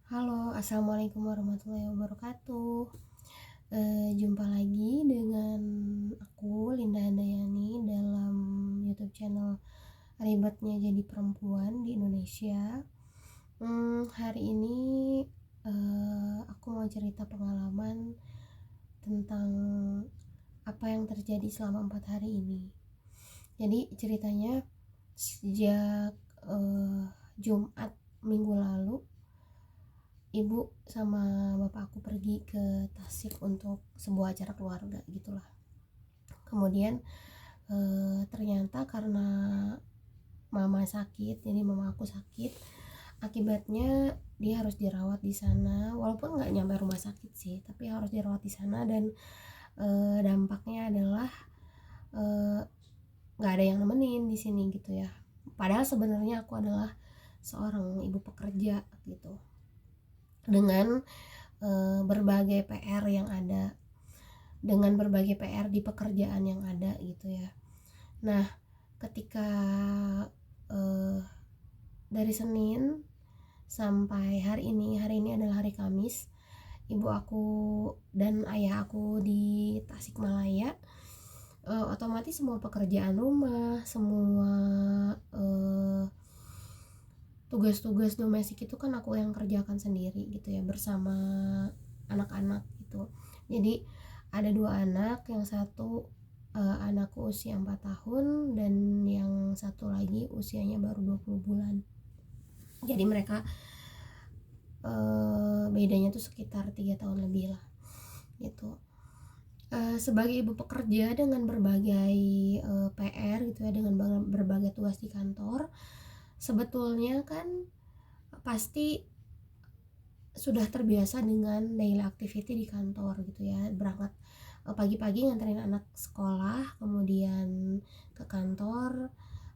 Halo, assalamualaikum warahmatullahi wabarakatuh. Jumpa lagi dengan aku Linda Handayani dalam YouTube channel Ribetnya Jadi Perempuan di Indonesia. Hari ini aku mau cerita pengalaman tentang apa yang terjadi selama 4 hari ini. Jadi ceritanya sejak Jumat minggu lalu ibu sama bapak aku pergi ke Tasik untuk sebuah acara keluarga gitulah. Kemudian ternyata karena mama sakit, jadi mama aku sakit, akibatnya dia harus dirawat di sana, walaupun nggak nyampe rumah sakit sih, tapi harus dirawat di sana. Dan dampaknya adalah nggak ada yang nemenin di sini gitu ya. Padahal sebenarnya aku adalah seorang ibu pekerja gitu, dengan berbagai PR yang ada, dengan berbagai PR di pekerjaan yang ada gitu ya. Nah, ketika dari Senin sampai hari ini adalah hari Kamis, ibu aku dan ayah aku di Tasikmalaya, otomatis semua pekerjaan rumah, semua tugas-tugas domestik itu kan aku yang kerjakan sendiri gitu ya, bersama anak-anak gitu. Jadi ada dua anak, yang satu anakku usia 4 tahun dan yang satu lagi usianya baru 20 bulan. Jadi mereka bedanya tuh sekitar 3 tahun lebih lah gitu. Sebagai ibu pekerja dengan berbagai PR gitu ya, dengan berbagai tugas di kantor, sebetulnya kan pasti sudah terbiasa dengan daily activity di kantor gitu ya, berangkat pagi-pagi nganterin anak sekolah, kemudian ke kantor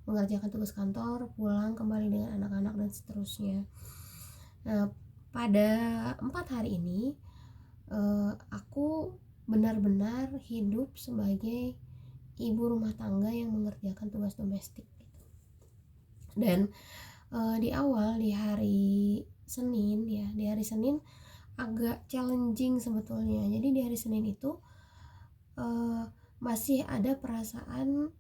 mengerjakan tugas kantor, pulang kembali dengan anak-anak dan seterusnya. Nah, pada 4 hari ini aku benar-benar hidup sebagai ibu rumah tangga yang mengerjakan tugas domestik gitu. Dan di awal di hari Senin ya, di hari Senin agak challenging sebetulnya. Jadi di hari Senin itu masih ada perasaan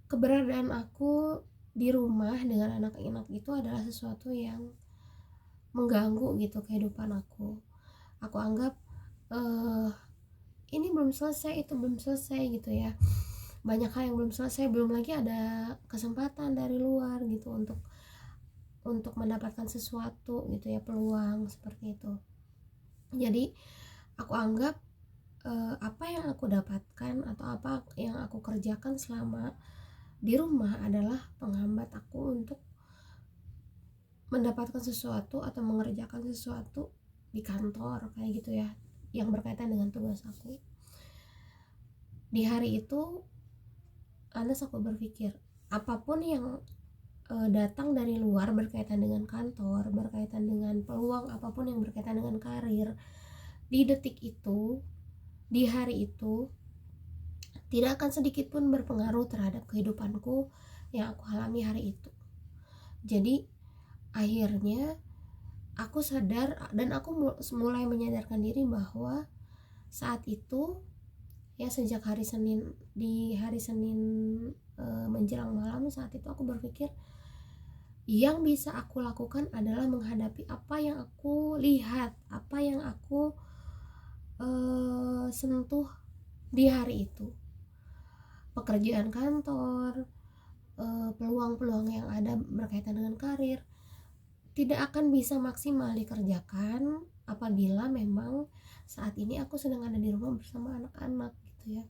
keberadaan aku di rumah dengan anak-anak itu adalah sesuatu yang mengganggu gitu kehidupan aku. Aku anggap ini belum selesai, itu belum selesai gitu ya. Banyak hal yang belum selesai, belum lagi ada kesempatan dari luar gitu untuk mendapatkan sesuatu gitu ya, peluang seperti itu. Jadi aku anggap apa yang aku dapatkan atau apa yang aku kerjakan selama di rumah adalah penghambat aku untuk mendapatkan sesuatu atau mengerjakan sesuatu di kantor kayak gitu ya, yang berkaitan dengan tugas aku. Di hari itu lantas aku berpikir, apapun yang datang dari luar berkaitan dengan kantor, berkaitan dengan peluang apapun yang berkaitan dengan karir, di detik itu, di hari itu tidak akan sedikit pun berpengaruh terhadap kehidupanku yang aku alami hari itu. Jadi akhirnya aku sadar dan aku mulai menyadarkan diri bahwa saat itu ya, sejak hari Senin, di hari Senin menjelang malam, saat itu aku berpikir yang bisa aku lakukan adalah menghadapi apa yang aku lihat, apa yang aku sentuh di hari itu. Pekerjaan kantor, peluang-peluang yang ada berkaitan dengan karir tidak akan bisa maksimal dikerjakan apabila memang saat ini aku sedang ada di rumah bersama anak-anak gitu ya.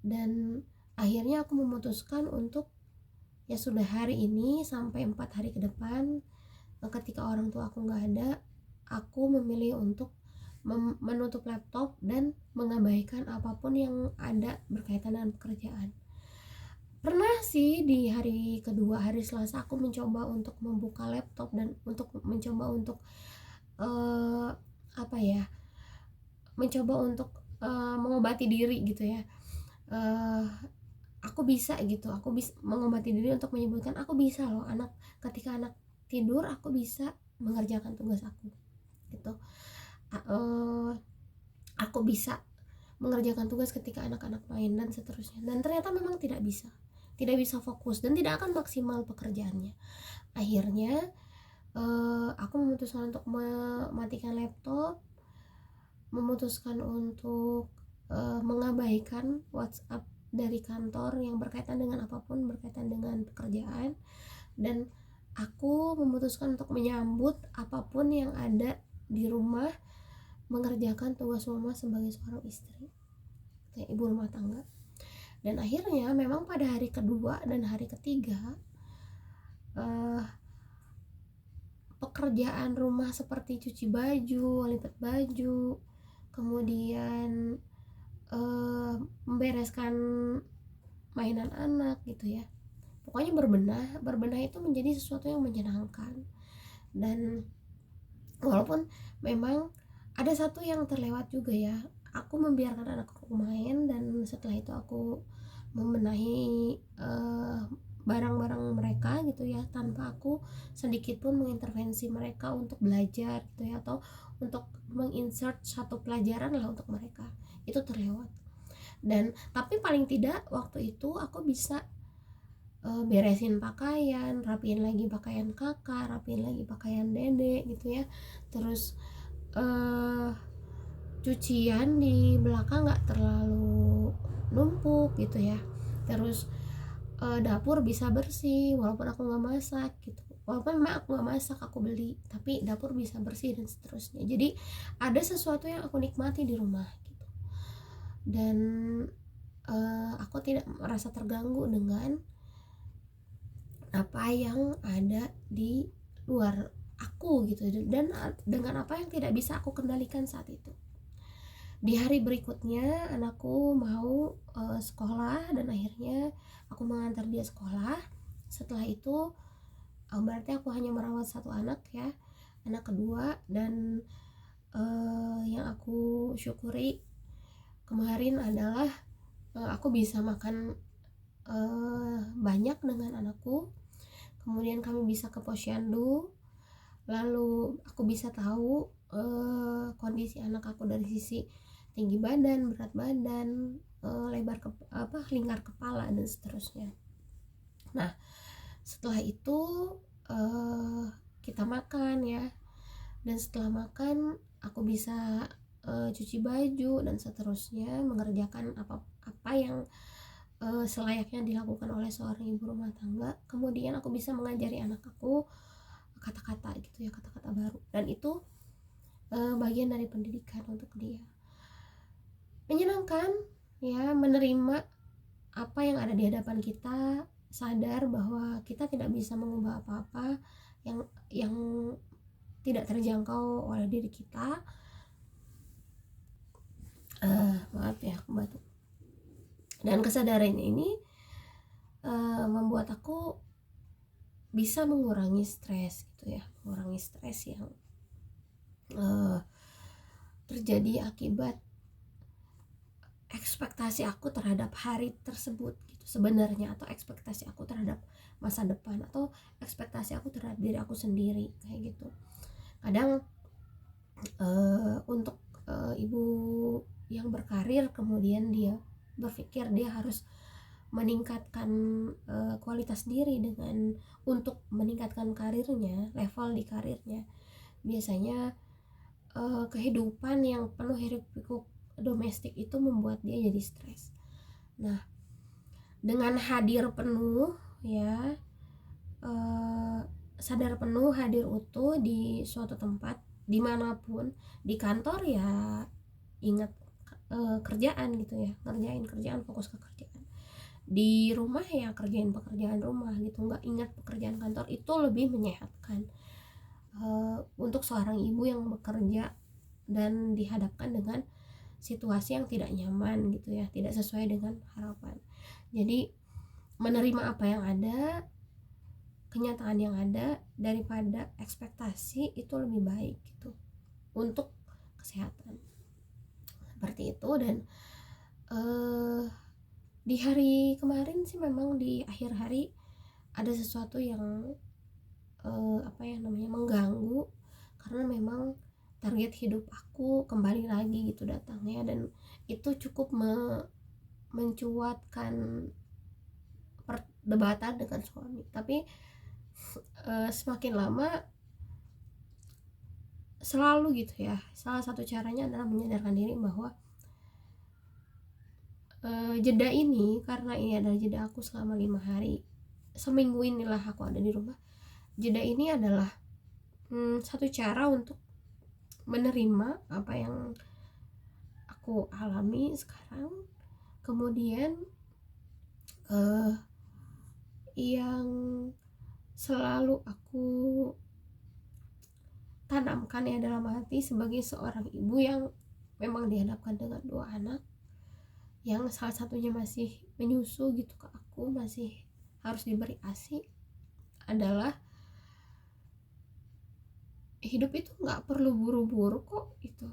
Dan akhirnya aku memutuskan untuk ya sudah, hari ini sampai 4 hari ke depan, ketika orang tua aku nggak ada, aku memilih untuk menutup laptop dan mengabaikan apapun yang ada berkaitan dengan pekerjaan. Pernah sih di hari kedua, hari Selasa, aku mencoba untuk membuka laptop dan untuk mencoba untuk apa ya, mencoba untuk mengobati diri gitu ya. Aku bisa gitu, aku bisa mengobati diri untuk menyebutkan aku bisa loh, ketika anak tidur aku bisa mengerjakan tugas aku gitu. Aku bisa mengerjakan tugas ketika anak-anak main dan seterusnya, dan ternyata memang tidak bisa fokus dan tidak akan maksimal pekerjaannya. Akhirnya aku memutuskan untuk mematikan laptop, memutuskan untuk mengabaikan WhatsApp dari kantor yang berkaitan dengan apapun berkaitan dengan pekerjaan, dan aku memutuskan untuk menyambut apapun yang ada di rumah, mengerjakan tugas rumah sebagai seorang istri, kayak ibu rumah tangga. Dan akhirnya memang pada hari kedua dan hari ketiga pekerjaan rumah seperti cuci baju, lipat baju, kemudian membereskan mainan anak gitu ya, pokoknya berbenah itu menjadi sesuatu yang menyenangkan. Dan walaupun memang ada satu yang terlewat juga ya, aku membiarkan anakku main, dan setelah itu aku membenahi barang-barang mereka gitu ya, tanpa aku sedikit pun mengintervensi mereka untuk belajar gitu ya, atau untuk menginsert satu pelajaran lah untuk mereka, itu terlewat. Dan tapi paling tidak waktu itu aku bisa beresin pakaian, rapiin lagi pakaian kakak, rapiin lagi pakaian dede gitu ya, terus cucian di belakang nggak terlalu numpuk gitu ya, terus dapur bisa bersih walaupun aku nggak masak gitu, walaupun memang aku nggak masak, aku beli, tapi dapur bisa bersih dan seterusnya. Jadi ada sesuatu yang aku nikmati di rumah gitu, dan aku tidak merasa terganggu dengan apa yang ada di luar aku gitu, dan dengan apa yang tidak bisa aku kendalikan saat itu. Di hari berikutnya anakku mau sekolah, dan akhirnya aku mengantar dia sekolah. Setelah itu berarti aku hanya merawat satu anak ya, anak kedua. Dan yang aku syukuri kemarin adalah aku bisa makan banyak dengan anakku. Kemudian kami bisa ke posyandu, lalu aku bisa tahu kondisi anak aku dari sisi tinggi badan, berat badan, lingkar kepala dan seterusnya. Nah setelah itu kita makan ya, dan setelah makan aku bisa cuci baju dan seterusnya, mengerjakan apa yang selayaknya dilakukan oleh seorang ibu rumah tangga. Kemudian aku bisa mengajari anak aku kata-kata gitu ya, kata-kata baru, dan itu bagian dari pendidikan untuk dia. Menyenangkan ya, menerima apa yang ada di hadapan kita, sadar bahwa kita tidak bisa mengubah apa-apa yang tidak terjangkau oleh diri kita. Maaf ya, aku batuk. Dan kesadaran ini membuat aku bisa mengurangi stres gitu ya, mengurangi stres yang terjadi akibat ekspektasi aku terhadap hari tersebut gitu sebenarnya, atau ekspektasi aku terhadap masa depan, atau ekspektasi aku terhadap diri aku sendiri kayak gitu. Kadang untuk ibu yang berkarir, kemudian dia berpikir dia harus meningkatkan kualitas diri dengan untuk meningkatkan karirnya, level di karirnya. Biasanya kehidupan yang penuh hiruk-pikuk domestik itu membuat dia jadi stres. Nah dengan hadir penuh ya, sadar penuh, hadir utuh di suatu tempat dimanapun, di kantor ya ingat kerjaan gitu ya, ngerjain kerjaan, fokus ke kerjaan. Di rumah ya kerjain pekerjaan rumah gitu, nggak ingat pekerjaan kantor. Itu lebih menyehatkan untuk seorang ibu yang bekerja dan dihadapkan dengan situasi yang tidak nyaman gitu ya, tidak sesuai dengan harapan. Jadi menerima apa yang ada, kenyataan yang ada, daripada ekspektasi, itu lebih baik gitu untuk kesehatan. Seperti itu. Dan di hari kemarin sih memang di akhir hari ada sesuatu yang mengganggu, karena memang target hidup aku kembali lagi gitu datangnya, dan itu cukup mencuatkan perdebatan dengan suami. Tapi semakin lama selalu gitu ya, salah satu caranya adalah menyadarkan diri bahwa jeda ini, karena ini adalah jeda aku selama 5 hari, seminggu inilah aku ada di rumah. Jeda ini adalah satu cara untuk menerima apa yang aku alami sekarang. Kemudian yang selalu aku tanamkan ya dalam hati sebagai seorang ibu yang memang dihadapkan dengan 2 anak, yang salah satunya masih menyusu gitu ke aku, masih harus diberi ASI, adalah hidup itu nggak perlu buru-buru kok itu,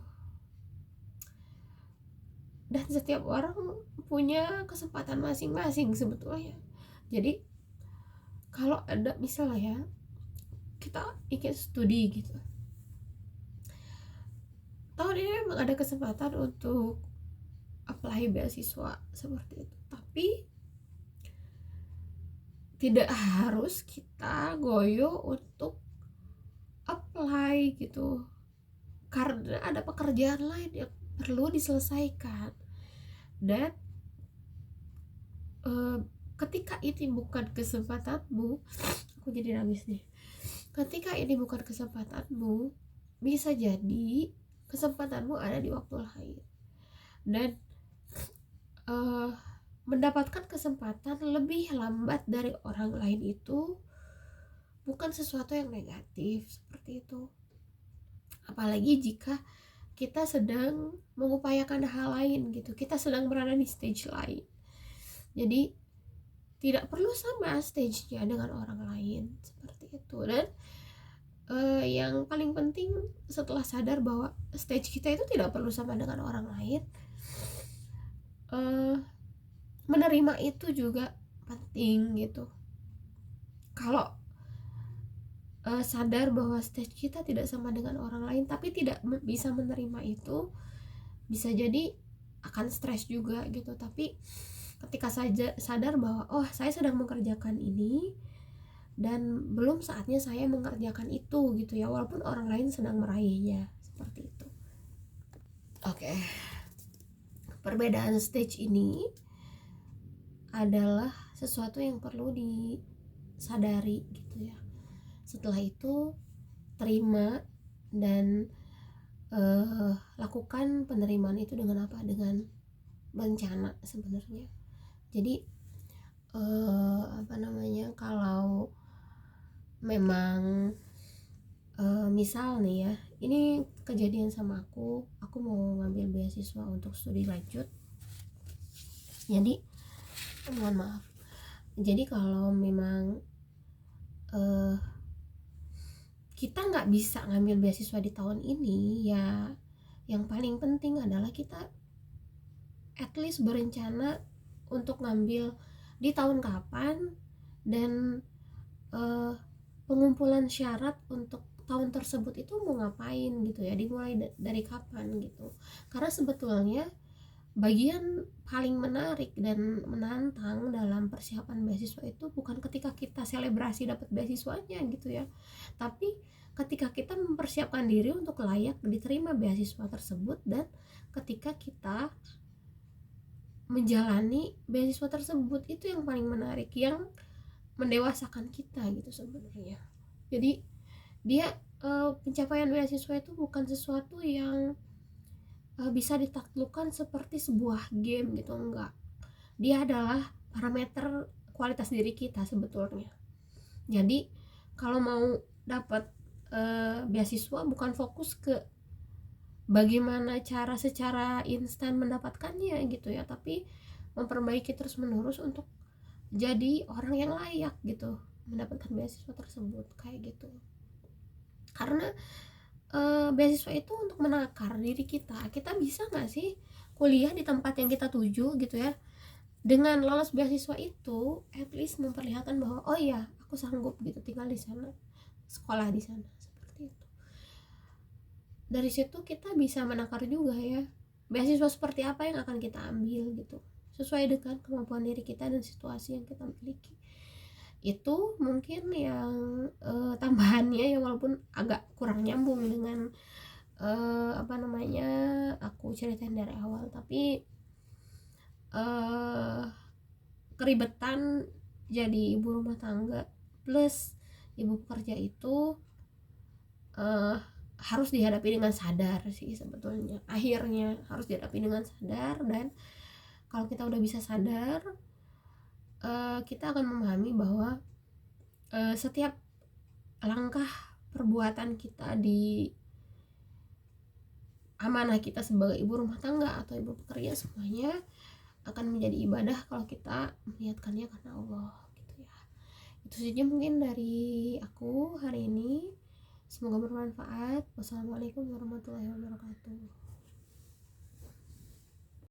dan setiap orang punya kesempatan masing-masing sebetulnya. Jadi kalau ada misalnya ya, kita ingin studi gitu, tahun ini memang ada kesempatan untuk apply beasiswa seperti itu, tapi tidak harus kita goyo untuk apply gitu, karena ada pekerjaan lain yang perlu diselesaikan. Dan ketika ini bukan kesempatanmu, aku jadi nangis nih, ketika ini bukan kesempatanmu, bisa jadi kesempatanmu ada di waktu lain. Dan mendapatkan kesempatan lebih lambat dari orang lain itu bukan sesuatu yang negatif seperti itu, apalagi jika kita sedang mengupayakan hal lain gitu, kita sedang berada di stage lain. Jadi tidak perlu sama stage-nya dengan orang lain seperti itu. Dan yang paling penting setelah sadar bahwa stage kita itu tidak perlu sama dengan orang lain, menerima itu juga penting gitu. Kalau sadar bahwa stage kita tidak sama dengan orang lain tapi tidak bisa menerima itu, bisa jadi akan stres juga gitu. Tapi ketika saja sadar bahwa oh, saya sedang mengerjakan ini dan belum saatnya saya mengerjakan itu gitu ya, walaupun orang lain sedang meraihnya, seperti itu. Oke. Perbedaan stage ini adalah sesuatu yang perlu disadari gitu ya. Setelah itu terima dan lakukan penerimaan itu dengan apa? Dengan berencana sebenarnya. Jadi kalau memang misal nih ya, ini kejadian sama aku mau ngambil beasiswa untuk studi lanjut. Jadi mohon maaf, jadi kalau memang kita nggak bisa ngambil beasiswa di tahun ini ya, yang paling penting adalah kita at least berencana untuk ngambil di tahun kapan, dan pengumpulan syarat untuk tahun tersebut itu mau ngapain gitu ya, dimulai dari kapan gitu. Karena sebetulnya bagian paling menarik dan menantang dalam persiapan beasiswa itu bukan ketika kita selebrasi dapat beasiswanya gitu ya, tapi ketika kita mempersiapkan diri untuk layak diterima beasiswa tersebut, dan ketika kita menjalani beasiswa tersebut, itu yang paling menarik, yang mendewasakan kita gitu sebenarnya. Jadi dia pencapaian beasiswa itu bukan sesuatu yang bisa ditaklukkan seperti sebuah game gitu, enggak. Dia adalah parameter kualitas diri kita sebetulnya. Jadi kalau mau dapat beasiswa bukan fokus ke bagaimana cara secara instan mendapatkannya gitu ya, tapi memperbaiki terus menerus untuk jadi orang yang layak gitu mendapatkan beasiswa tersebut, kayak gitu. Karena beasiswa itu untuk menakar diri kita bisa nggak sih kuliah di tempat yang kita tuju gitu ya. Dengan lolos beasiswa itu at least memperlihatkan bahwa oh iya, aku sanggup gitu tinggal di sana, sekolah di sana, seperti itu. Dari situ kita bisa menakar juga ya beasiswa seperti apa yang akan kita ambil gitu, sesuai dengan kemampuan diri kita dan situasi yang kita miliki. Itu mungkin yang tambahannya ya, walaupun agak kurang nyambung dengan aku ceritain dari awal, tapi keribetan jadi ibu rumah tangga plus ibu pekerja itu harus dihadapi dengan sadar sih sebetulnya. Akhirnya harus dihadapi dengan sadar, dan kalau kita udah bisa sadar, kita akan memahami bahwa setiap langkah perbuatan kita di amanah kita sebagai ibu rumah tangga atau ibu pekerja, semuanya akan menjadi ibadah kalau kita meniatkannya karena Allah gitu ya. Itu saja mungkin dari aku hari ini, semoga bermanfaat. Wassalamualaikum warahmatullahi wabarakatuh.